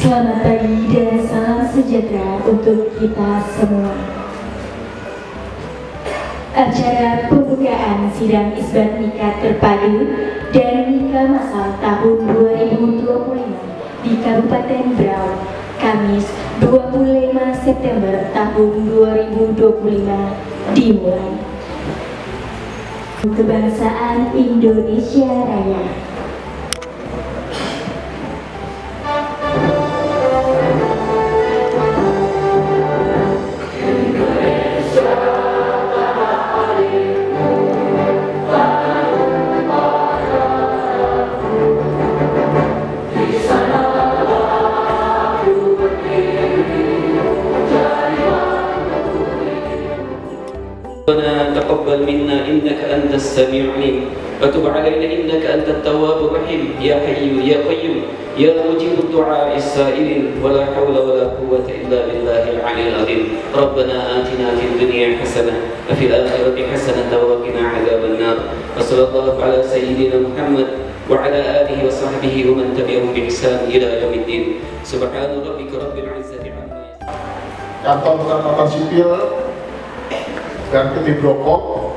Selamat pagi dan salam sejahtera untuk kita semua. Acara pembukaan sidang isbat nikah terpadu dan nikah masal tahun 2025 di Kabupaten Berau, Kamis 25 September tahun 2025 dimulai. Kebangsaan Indonesia Raya. ربنا تقبل منا إنك أنت السميع العليم وتب علينا إنك أنت التواب الرحيم يا حي يا قيوم يا مجيب الدعاء السائلين ولا حول ولا قوة إلا بالله العلي العظيم ربنا آتنا في الدنيا حسنة وفي الآخرة حسنة وقنا عذاب النار وصلى الله على سيدنا محمد وعلى آله وصحبه ومن تبعهم بإحسان إلى يوم الدين سبحان ربك رب العزة عما يصفون. Kantor Catatan Sipil dan Ketip Blokok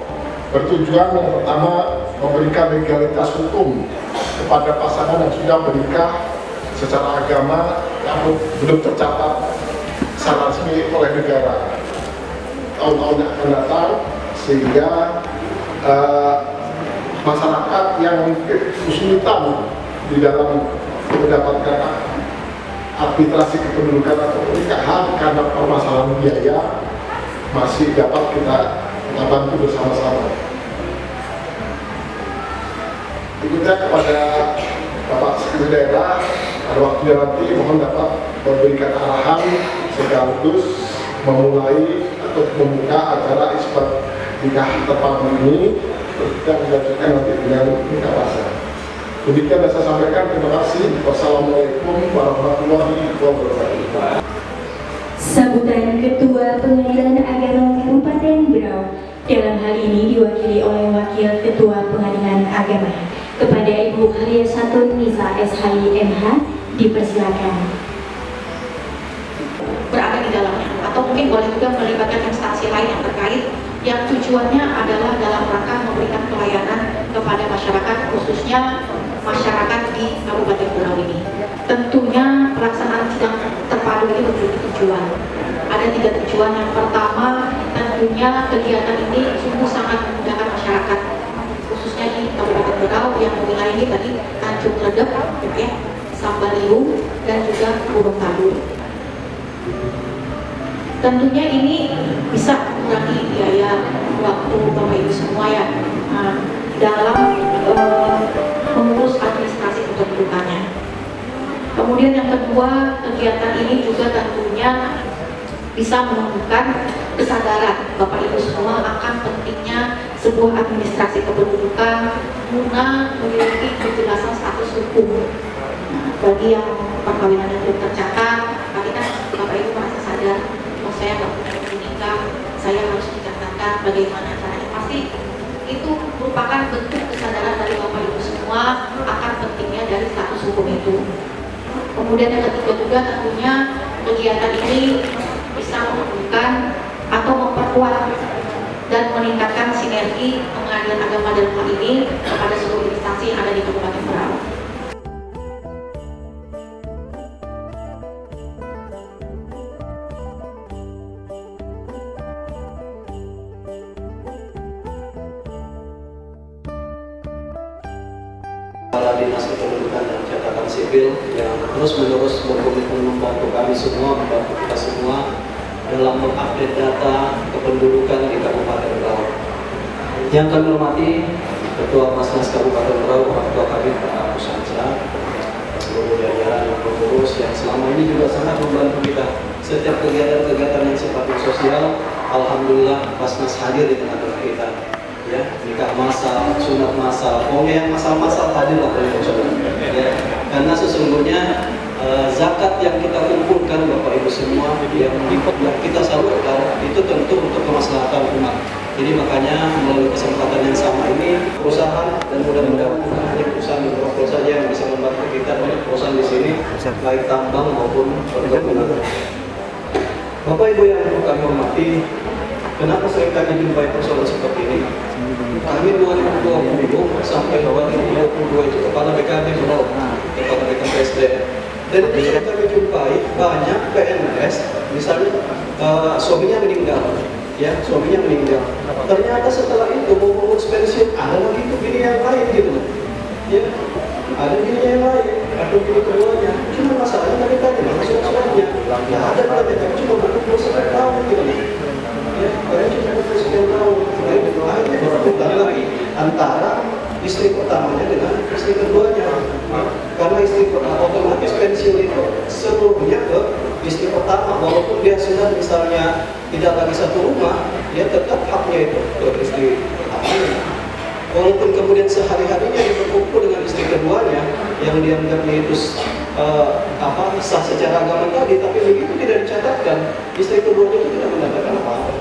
bertujuan yang pertama memberikan legalitas hukum kepada pasangan yang sudah menikah secara agama namun belum tercatat secara resmi oleh negara tahun-tahun yang akan datang, sehingga masyarakat yang kesulitan di dalam mendapatkan administrasi kependudukan atau pernikahan karena permasalahan biaya masih dapat kita bantu bersama-sama. Berikutnya kepada Bapak Sekretaris Daerah, pada waktunya nanti mohon dapat memberikan arahan sekaligus memulai atau membuka acara isbat nikah terpadu ini dan dilanjutkan nanti dengan nikah pasar. Demikian yang saya sampaikan. Terima kasih. Wassalamualaikum warahmatullahi wabarakatuh. Sambutan Ketua Pengadilan Agama Kabupaten Berau dalam hal ini diwakili oleh Wakil Ketua Pengadilan Agama kepada Ibu Haryasatun Nisa SHI MH dipersilakan. Berada di dalamnya, atau mungkin boleh juga melibatkan instansi lain yang terkait yang tujuannya adalah dalam rangka memberikan pelayanan kepada masyarakat, khususnya masyarakat di Kabupaten Berau ini. Tentunya pelaksanaan sidang terpadu ini memiliki tujuan. Ada 3 tujuan. Yang pertama, tentunya kegiatan ini sungguh sangat memudahkan masyarakat, khususnya di Kabupaten Berau yang wilayah ini tadi Tanjung Ledep, ya, Sambaliung, dan juga Gorontalo. Tentunya ini bisa mengurangi biaya waktu Bapak Ibu semua ya dalam mengurus administrasi kependudukannya. Kemudian yang kedua, kegiatan ini juga tentunya bisa menumbuhkan kesadaran Bapak Ibu semua akan pentingnya sebuah administrasi kependudukan guna memiliki kejelasan status hukum. Nah, bagi yang perkawinan yang belum tercatat, tadi kan Bapak Ibu merasa sadar, oh saya nggak punya akte nikah, saya harus mencatatkan bagaimana caranya. Pasti itu merupakan bentuk kesadaran dari Bapak Ibu semua akan pentingnya dari status hukum itu. Kemudian yang ketiga juga tentunya kegiatan ini bisa menumbuhkan atau memperkuat dan meningkatkan sinergi pengadilan agama dalam hal ini kepada seluruh instansi yang ada di Kabupaten Berau. Kepala Dinas Kependudukan dan Catatan Sipil yang terus-menerus berkomitmen membantu kami semua, membantu kita semua dalam mengupdate data kependudukan di Kabupaten Berau. Yang kami hormati Ketua Masnas Kabupaten Berau, Orang Tua kami Pak Agus Sanca, seluruh jajaran dan pengurus yang selama ini juga sangat membantu kita setiap kegiatan-kegiatan yang sifatnya sosial. Alhamdulillah Masnas hadir di tengah-tengah kita. Ya, nikah masal, sunat masal, pokoknya yang masal-masal hadir lah ya. Karena sesungguhnya zakat yang kita kumpulkan Bapak Ibu semua yang kita salurkan itu tentu untuk kemaslahatan umat. Jadi makanya melalui kesempatan yang sama ini perusahaan dan mudah-mudahan perusahaan saja yang bisa membantu kita, banyak perusahaan di sini baik tambang maupun perkebunan. Bapak Ibu yang kami hormati, kenapa seringkali jumpai persoalan seperti ini? Kami 2020 sampai 2022 itu kepala BKD belum, kepala BKD SDM. Dan itu yang kami jumpai banyak PNS, misalnya suaminya meninggal, ya suaminya meninggal. Ternyata setelah itu mau mengurus pensiun ada lagi itu bini yang lain gitu, ya ada bini yang lain atau bini keduanya. Cuma masalahnya tadi langsung suaminya, ya ada berarti tapi cuma berkumpul 1 tahun gitu. Ya, karena cuma berkumpul 1 tahun. Akhirnya berhubungan lagi antara istri pertamanya dengan istri keduanya. Karena istri otomatis pensiun itu seluruhnya ke istri pertama, walaupun dia sudah misalnya tidak lagi satu rumah, dia tetap haknya itu ke istri pertamanya. Walaupun kemudian sehari-harinya dia berkumpul dengan istri keduanya yang dianggapnya itu sah secara agama tadi, tapi begitu tidak dicatatkan, istri keduanya itu tidak mendapatkan apa-apa.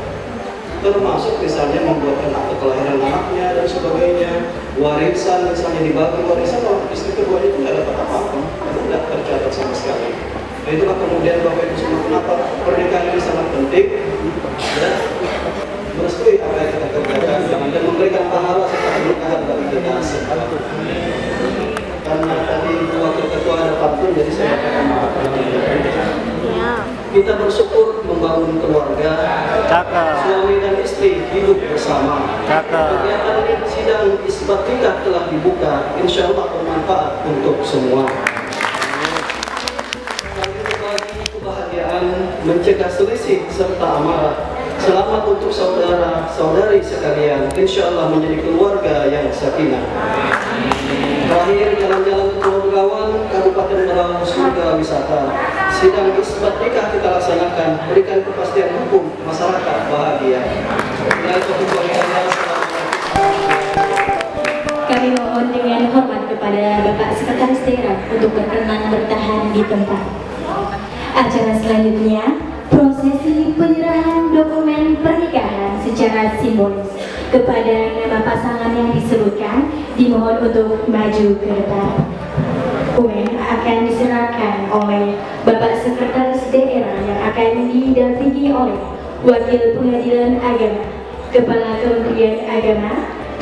Termasuk misalnya membuatkan akte kelahiran anaknya dan sebagainya, warisan misalnya dibagi warisan, kalau istri keduanya itu tidak dapat apa-apa karena tidak tercatat sama sekali. Nah itulah kemudian Bapak Ibu semua kenapa pernikahan ini sangat penting, ya, merestui apa yang kita kerjakan dan memberikan pahala setelah pernikahan bagi kita semua. Karena tadi wakil ketua ada pantun, jadi saya katakan kita bersyukur membangun keluarga, suami dan istri hidup bersama. Kegiatan sidang isbat nikah telah dibuka, insya Allah bermanfaat untuk semua. Kami berbagi kebahagiaan, mencegah selisih serta amarah. Selamat untuk saudara-saudari sekalian, insya Allah menjadi keluarga yang sakinah. Terakhir, jalan-jalan ke Pulau Begawan, Kabupaten Berau, surga wisata. Sidang isbat nikah kita laksanakan, berikan kepastian hukum, masyarakat bahagia. Kami mohon dengan hormat kepada Bapak Sekretaris Daerah untuk berkenan bertahan di tempat. Acara selanjutnya, prosesi penyerahan dokumen pernikahan secara simbolis kepada nama pasangan yang disebutkan dimohon untuk maju ke depan. Dokumen akan diserahkan oleh Bapak Sekretaris Daerah yang akan didampingi oleh Wakil Pengadilan Agama, Kepala Kementerian Agama,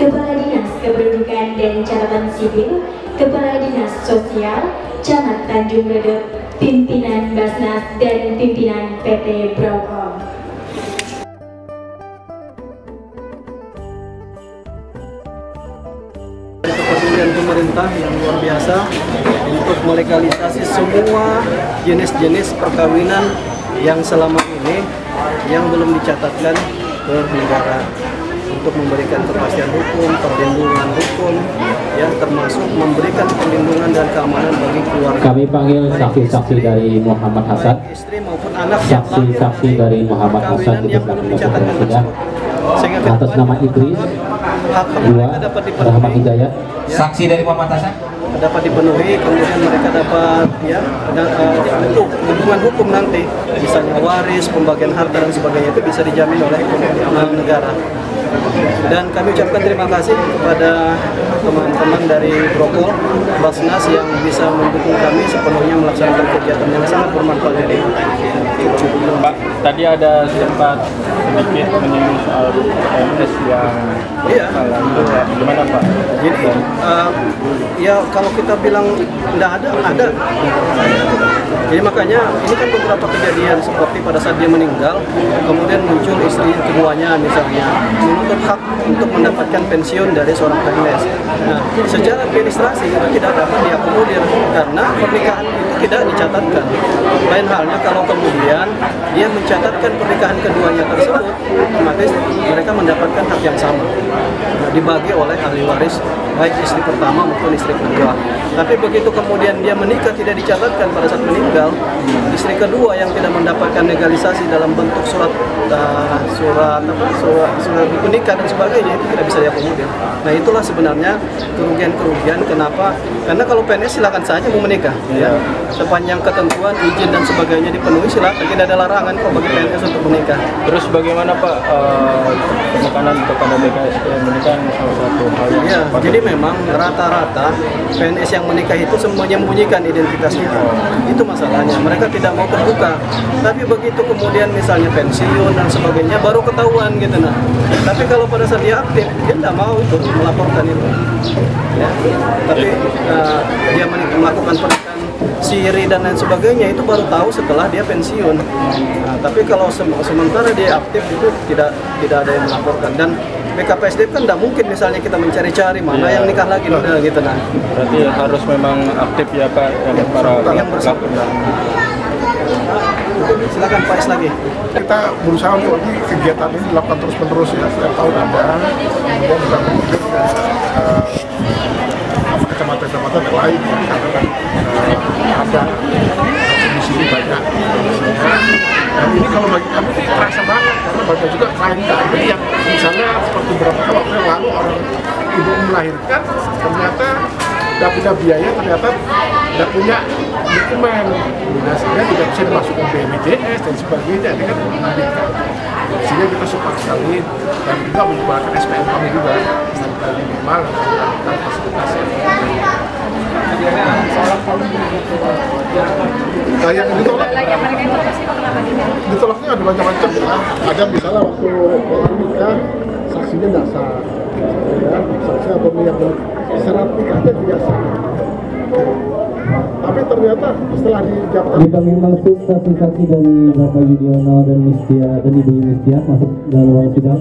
Kepala Dinas Kependudukan dan Catatan Sipil, Kepala Dinas Sosial, Camat Tanjung Redep, pimpinan Basnas dan pimpinan PT Brocom. Kepedulian pemerintah yang luar biasa untuk melegalisasi semua jenis-jenis perkawinan yang selama ini yang belum dicatatkan ke negara, untuk memberikan kepastian hukum, perlindungan hukum, yang termasuk memberikan perlindungan dan keamanan bagi keluarga. Kami panggil saksi-saksi dari Muhammad Hasan. Istri maupun anak Saksi-saksi dari Muhammad Hasan yang belum dicatatkan tersebut. Sehingga atas nama Idris, dua Rahmat Hidayat. Saksi dari Muhammad Hasan dapat dipenuhi, kemudian mereka dapat untuk hubungan hukum nanti, misalnya waris, pembagian harta dan sebagainya itu bisa dijamin oleh negara. Dan kami ucapkan terima kasih kepada teman-teman dari Brokol, Basnas yang bisa mendukung kami sepenuhnya melaksanakan kegiatan yang sangat bermanfaat ini. Pak, tadi ada sempat sedikit menyinggung soal PNS yang gimana Pak? Jadi ya kalau kita bilang tidak ada. Jadi makanya ini kan beberapa kejadian seperti pada saat dia meninggal, kemudian muncul istri keduanya misalnya menuntut hak untuk mendapatkan pensiun dari seorang PNS. Nah, secara administrasi itu tidak dapat diakomodir karena pernikahan itu tidak dicatatkan. Lain halnya kalau kemudian dia mencatatkan pernikahan keduanya tersebut, otomatis mereka mendapatkan hak yang sama. Nah, dibagi oleh ahli waris baik istri pertama maupun istri kedua. Tapi begitu kemudian dia menikah tidak dicatatkan pada saat meninggal, istri kedua yang tidak mendapatkan legalisasi dalam bentuk surat nikah dan sebagainya itu tidak bisa diakomodir. Nah itulah sebenarnya kerugian-kerugian. Kenapa? Karena kalau PNS silakan saja mau menikah, ya sepanjang ketentuan izin dan sebagainya dipenuhi silakan, tidak ada larangan kok bagi PNS untuk menikah. Terus bagaimana Pak penekanan kepada BKSDM ini kan salah satu hal yang Ya, jadi memang rata-rata PNS yang menikah itu menyembunyikan identitasnya. Itu masalahnya. Mereka tidak mau terbuka. Tapi begitu kemudian misalnya pensiun dan sebagainya baru ketahuan gitu nah. Tapi kalau pada saat dia aktif, dia tidak mau itu melaporkan itu. Ya. Tapi dia melakukan pernikahan siri dan lain sebagainya itu baru tahu setelah dia pensiun. Nah, tapi kalau sementara dia aktif itu tidak ada yang melaporkan. Dan BKPSDM kan tidak mungkin misalnya kita mencari-cari mana yang nikah lagi gitu nah. Berarti harus memang aktif ya Pak yang para Yang bersangkutan. Silakan Pak Is lagi. Kita berusaha untuk ini kegiatan ini dilakukan terus-menerus ya, setiap tahun ada. Kemudian juga kecamatan-kecamatan yang lain ya, karena kan ada di sini banyak. Dan ini kalau bagi kami ini terasa banget karena banyak juga klien kami yang misalnya seperti beberapa waktu yang lalu orang ibu melahirkan ternyata tidak punya biaya, ternyata tidak punya dokumen, nah, sehingga tidak bisa dimasukkan BPJS dan sebagainya. Ini kan menyulitkan. Sehingga kita support sekali dan juga menggunakan SPM kami juga standar minimal dan fasilitasnya. Nah, yang ditolaknya ada macam-macam ya. Ada misalnya waktu nikah saksinya tidak sah, ya, saksi atau yang syarat nikahnya tidak sah. Tapi ternyata setelah dijawab jika memang saksi-saksi dari Bapak Yudhoyono dan Mistia dan Ibu Mistia masuk dalam ruang sidang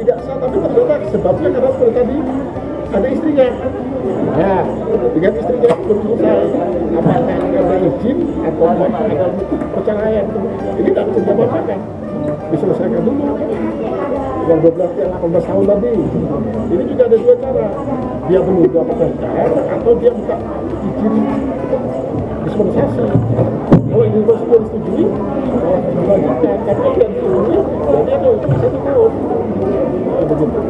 tidak sah, tapi ternyata sebabnya karena seperti tadi ada istrinya. Ya, dengan istrinya belum selesai. Apakah ada izin atau ada perceraian? Ini tidak bisa diamankan. Diselesaikan dulu. Yang 12 yang 18 tahun tadi. Ini juga ada dua cara. Dia menunggu apakah cerai atau dia minta izin dispensasi. Kalau izin dispensasi disetujui, dilanjutkan. Tapi kalau tidak disetujui, berarti ada 1 tahun. Begitu.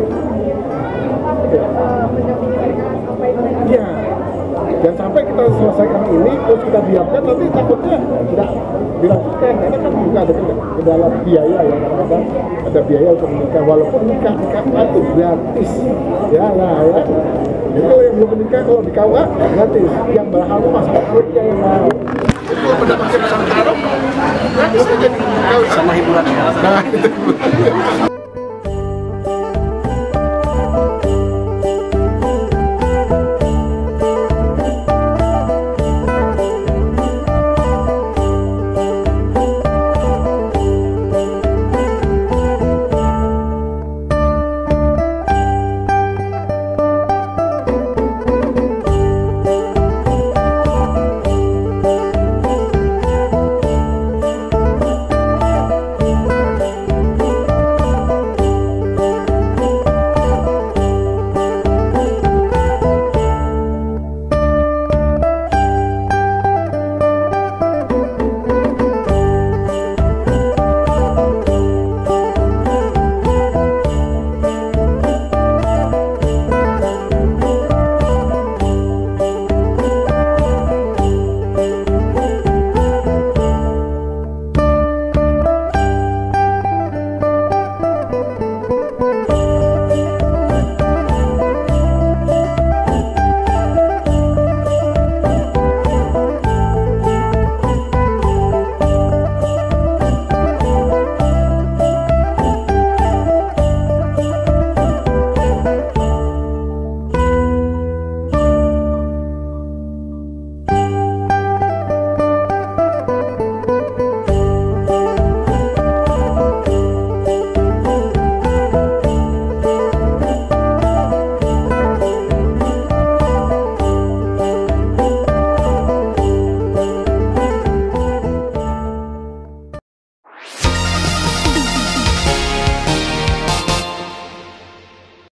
Iya, dan sampai kita selesaikan ini, terus kita biarkan nanti takutnya tidak dilanjutkan karena kan juga ada kendala biaya ya, karena ada biaya untuk menikah walaupun nikah itu gratis ya. Itu yang belum menikah kalau di KUA gratis, yang berhal itu masalah perutnya yang mahal. Itu pendapatnya besar taruh gratis aja di KUA sama hiburannya. Nah, itu.